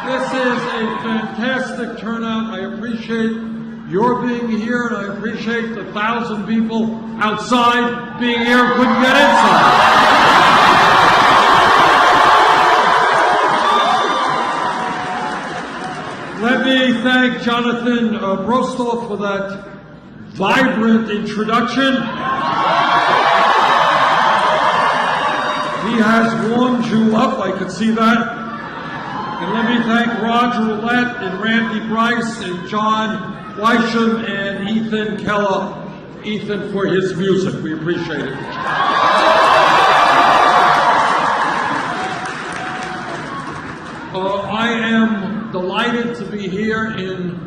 This is a fantastic turnout. I appreciate your being here, and I appreciate the 1,000 people outside being here who couldn't get inside. Let me thank Jonathan Brostoff for that vibrant introduction. He has warmed you up, I could see that. And let me thank Roger Roulette and Randy Bryce and John Weisham and Ethan Keller. Ethan, for his music. We appreciate it. I am delighted to be here in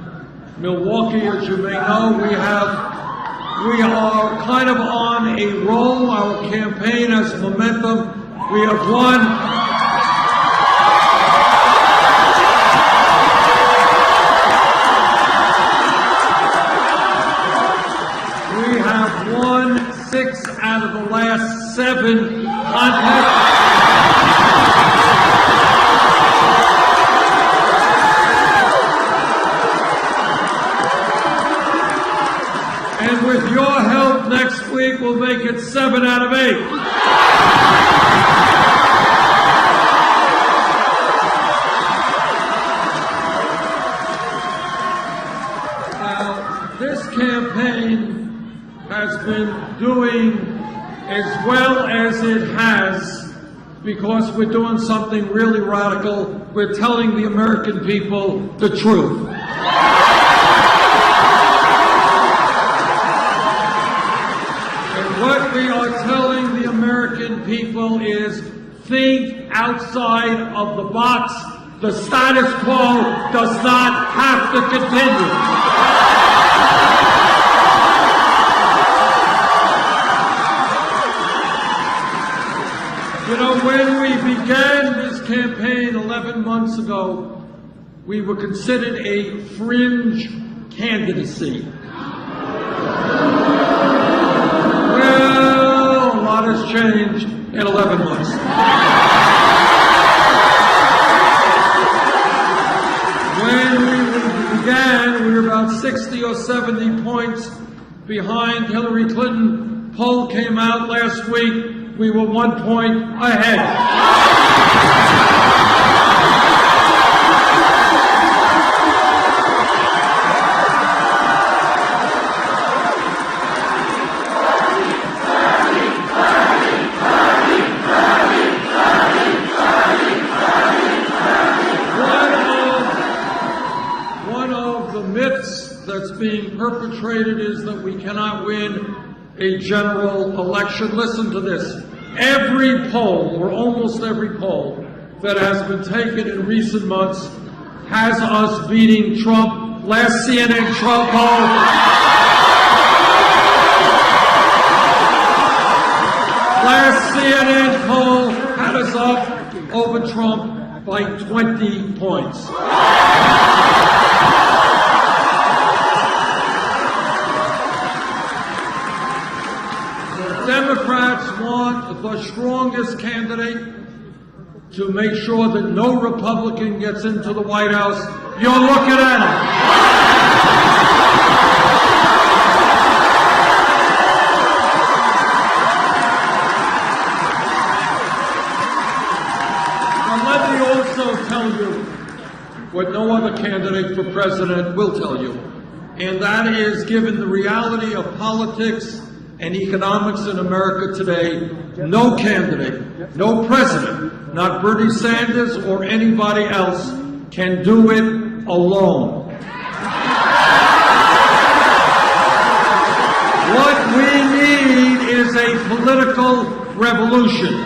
Milwaukee. As you may know, we are kind of on a roll. Our campaign has momentum. We have won. We have won 6 out of the last 7 contests. And with your help, next week we'll make it 7 out of 8. Now, this campaign has been doing as well as it has because we're doing something really radical. We're telling the American people the truth. What we are telling the American people is think outside of the box. The status quo does not have to continue. You know, when we began this campaign 11 months ago, we were considered a fringe candidacy. Well, a lot has changed in 11 months. When we began, we were about 60 or 70 points behind Hillary Clinton. Poll came out last week. We were 1 point ahead. That's being perpetrated is that we cannot win a general election. Listen to this. Every poll, or almost every poll, that has been taken in recent months has us beating Trump. Last CNN Trump poll. Last CNN poll had us up over Trump by 20 points. Democrats want the strongest candidate to make sure that no Republican gets into the White House. You're looking at him. Now let me also tell you what no other candidate for president will tell you, and that is, given the reality of politics and economics in America today, no candidate, no president, not Bernie Sanders or anybody else, can do it alone. What we need is a political revolution.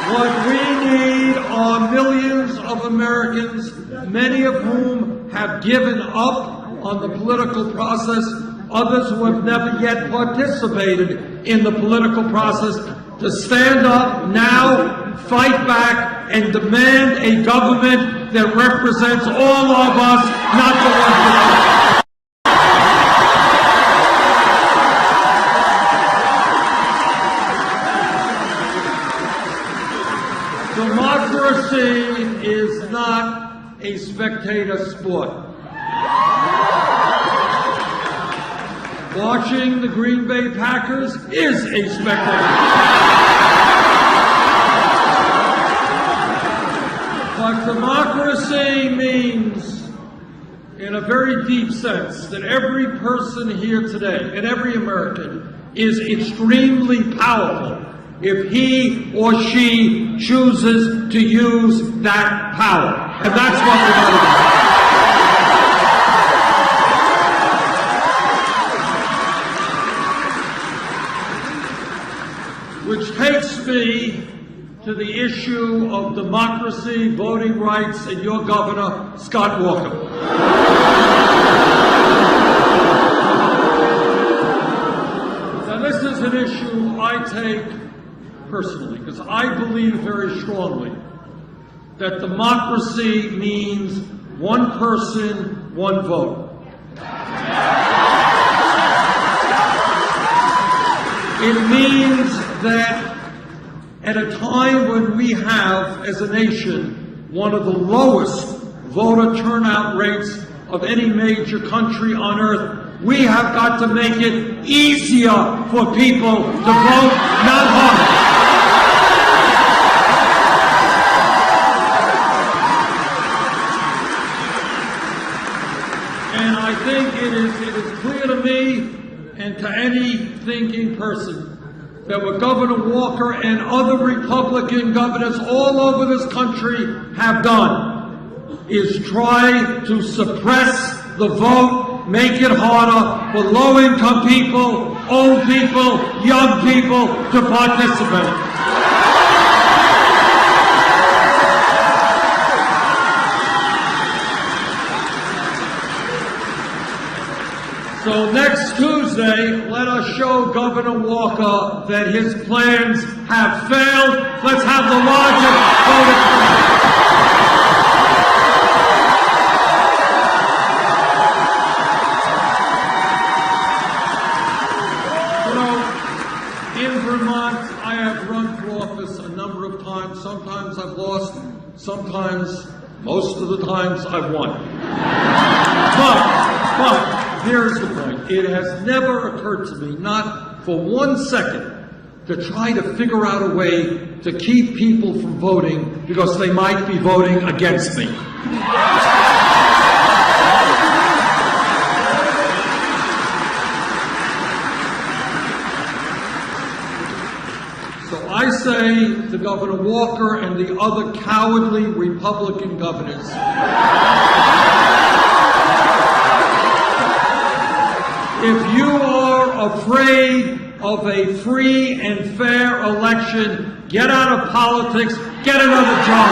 What we need are millions of Americans, many of whom have given up on the political process, others who have never yet participated in the political process, to stand up now, fight back, and demand a government that represents all of us, not the 1%. Democracy is not a spectator sport. Watching the Green Bay Packers is a spectator. But democracy means, in a very deep sense, that every person here today, and every American, is extremely powerful if he or she chooses to use that power. And that's what we're going to do. Which takes me to the issue of democracy, voting rights, and your governor, Scott Walker. Now, this is an issue I take personally, because I believe very strongly that democracy means one person, one vote. It means that at a time when we have, as a nation, one of the lowest voter turnout rates of any major country on earth, we have got to make it easier for people to vote, not harder. And I think it is clear to me and to any thinking person that what Governor Walker and other Republican governors all over this country have done is try to suppress the vote, make it harder for low-income people, old people, young people to participate. So next Tuesday, let us show Governor Walker that his plans have failed. Let's have the largest voting turnout. You know, in Vermont, I have run for office a number of times. Sometimes I've lost, sometimes, most of the times, I've won. But here's the point. It has never occurred to me, not for 1 second, to try to figure out a way to keep people from voting because they might be voting against me. So I say to Governor Walker and the other cowardly Republican governors, if you are afraid of a free and fair election, get out of politics, get another job.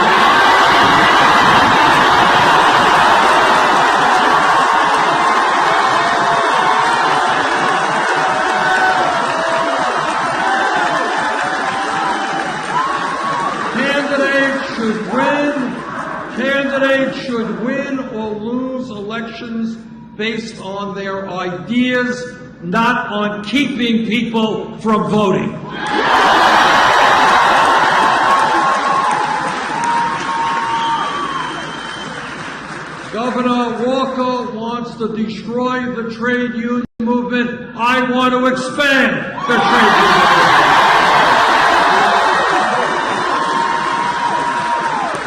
Candidates should win or lose elections based on their ideas, not on keeping people from voting. Governor Walker wants to destroy the trade union movement. I want to expand the trade union movement.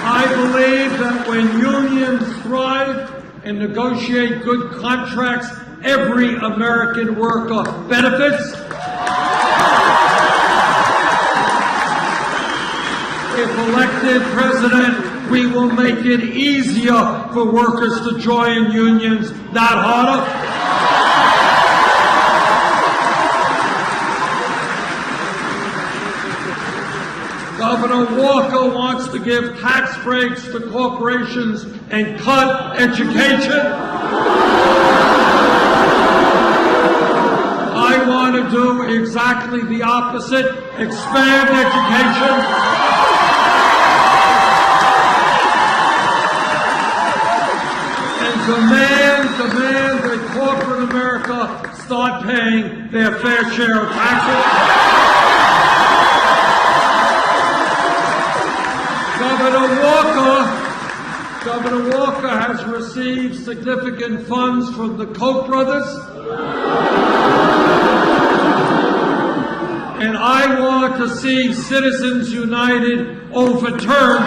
I believe that when unions thrive and negotiate good contracts, every American worker benefits. If elected president, we will make it easier for workers to join unions, not harder. Governor Walker wants to give tax breaks to corporations and cut education. I want to do exactly the opposite, expand education. And demand that corporate America start paying their fair share of taxes. Governor Walker has received significant funds from the Koch brothers. And I want to see Citizens United overturned.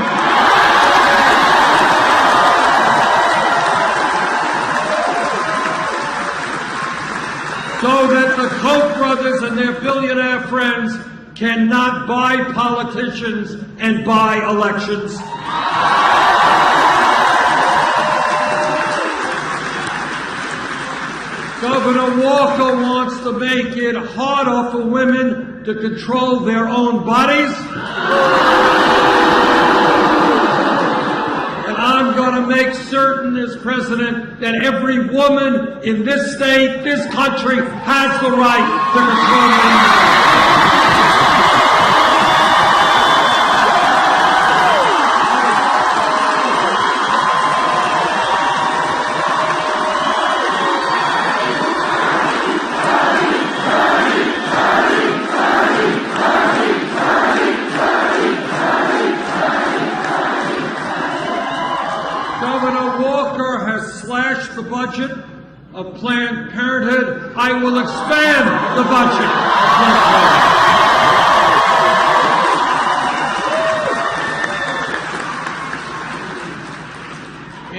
So that the Koch brothers and their billionaire friends cannot buy politicians and buy elections. Governor Walker wants to make it harder for women to control their own bodies. And I'm going to make certain as president that every woman in this state, this country, has the right to control their own bodies. Governor Walker has slashed the budget of Planned Parenthood. I will expand the budget of Planned Parenthood.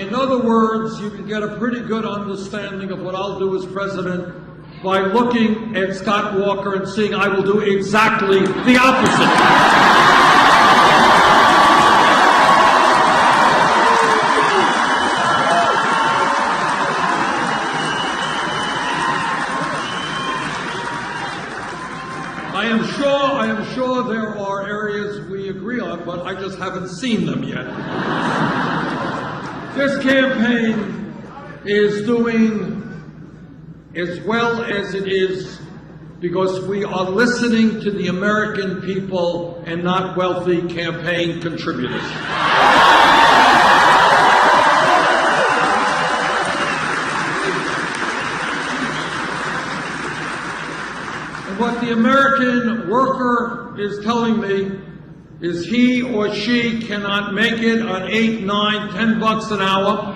In other words, you can get a pretty good understanding of what I'll do as president by looking at Scott Walker and seeing I will do exactly the opposite. I am sure there are areas we agree on, but I just haven't seen them yet. This campaign is doing as well as it is because we are listening to the American people and not wealthy campaign contributors. What the American worker is telling me is he or she cannot make it on $8, $9, $10 an hour,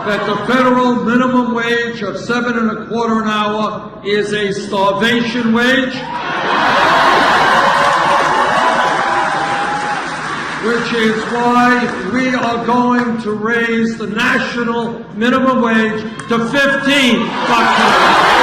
that the federal minimum wage of $7.25 an hour is a starvation wage, which is why we are going to raise the national minimum wage to $15 an hour.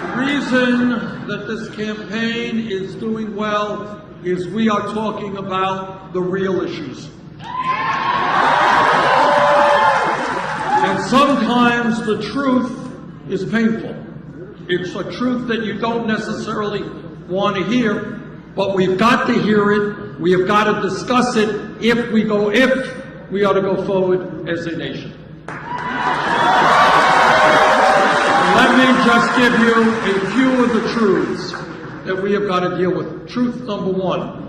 The reason that this campaign is doing well is we are talking about the real issues. And sometimes the truth is painful. It's a truth that you don't necessarily want to hear, but we've got to hear it. We have got to discuss it if we are to go forward as a nation. Let me just give you a few of the truths that we have got to deal with. Truth number one,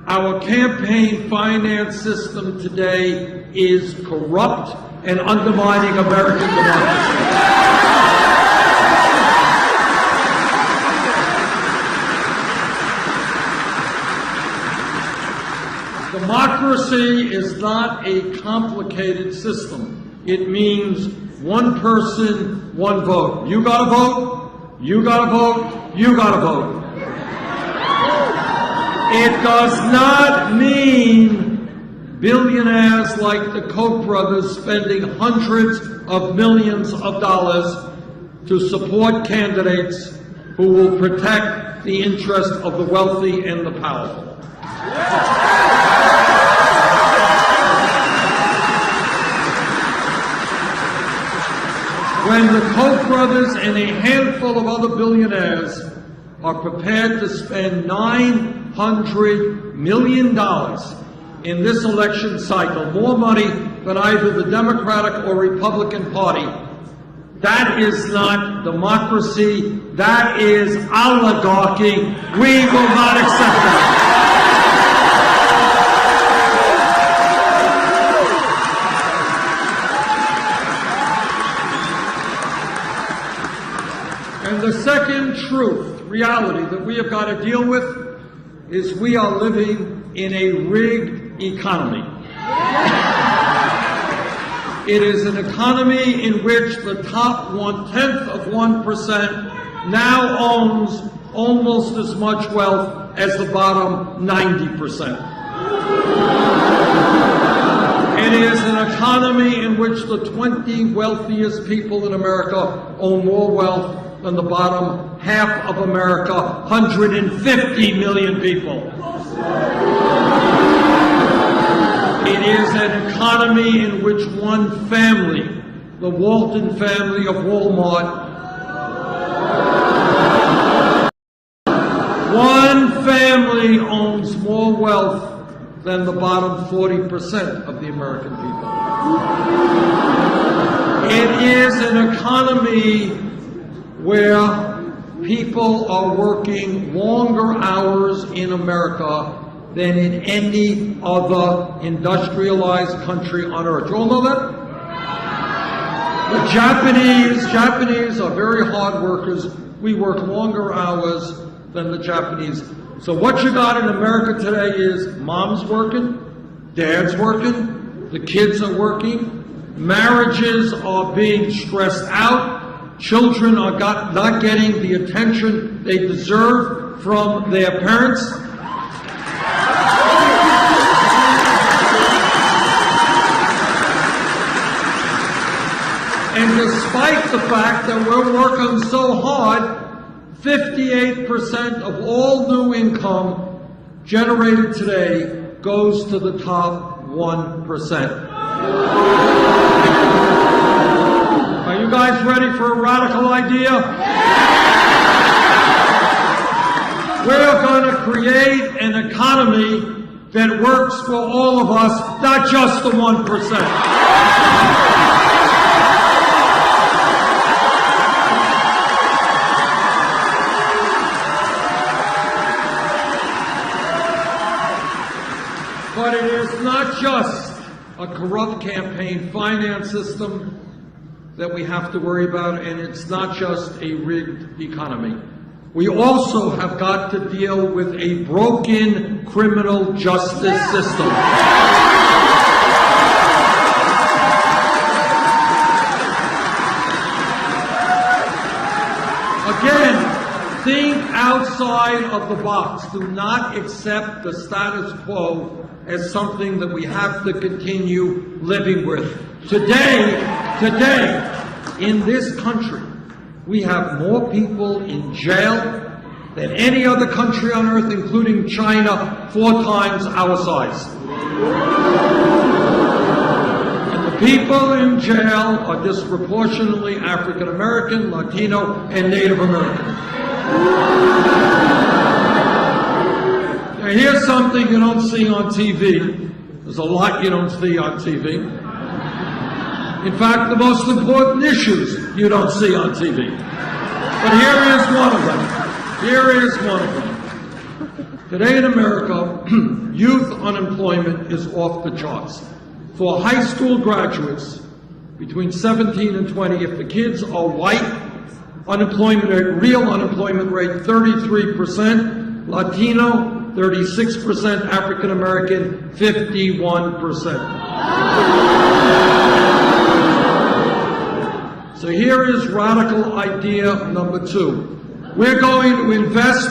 our campaign finance system today is corrupt and undermining American democracy. Democracy is not a complicated system. It means one person, one vote. You gotta vote, you gotta vote, you gotta vote. It does not mean billionaires like the Koch brothers spending hundreds of millions of dollars to support candidates who will protect the interest of the wealthy and the powerful. When the Koch brothers and a handful of other billionaires are prepared to spend $900 million in this election cycle, more money than either the Democratic or Republican Party, That is not democracy. That is oligarchy. We will not accept that. And the second truth, reality that we have got to deal with is we are living in a rigged economy. It is an economy in which the top 1/10 of 1% now owns almost as much wealth as the bottom 90%. It is an economy in which the 20 wealthiest people in America own more wealth than the bottom half of America, 150 million people. It is an economy in which one family, the Walton family of Walmart, one family owns more wealth than the bottom 40% of the American people. It is an economy where people are working longer hours in America than in any other industrialized country on earth. You all know that? The Japanese are very hard workers. We work longer hours than the Japanese. So what you got in America today is mom's working, dad's working, the kids are working, marriages are being stressed out, children are not getting the attention they deserve from their parents. And despite the fact that we're working so hard, 58% of all new income generated today goes to the top 1%. Are you guys ready for a radical idea? We're going to create an economy that works for all of us, not just the 1%. But it is not just a corrupt campaign finance system that we have to worry about, and it's not just a rigged economy. We also have got to deal with a broken criminal justice system. Again, think outside of the box. Do not accept the status quo as something that we have to continue living with. Today, in this country, we have more people in jail than any other country on earth, including China, 4 times our size. And the people in jail are disproportionately African American, Latino, and Native American. Now, here's something you don't see on TV. There's a lot you don't see on TV. In fact, the most important issues you don't see on TV. But here is one of them. Here is one of them. Today in America, youth unemployment is off the charts. For high school graduates between 17 and 20, if the kids are white, unemployment rate, real unemployment rate, 33%, Latino, 36%, African American, 51%. So here is radical idea number 2. We're going to invest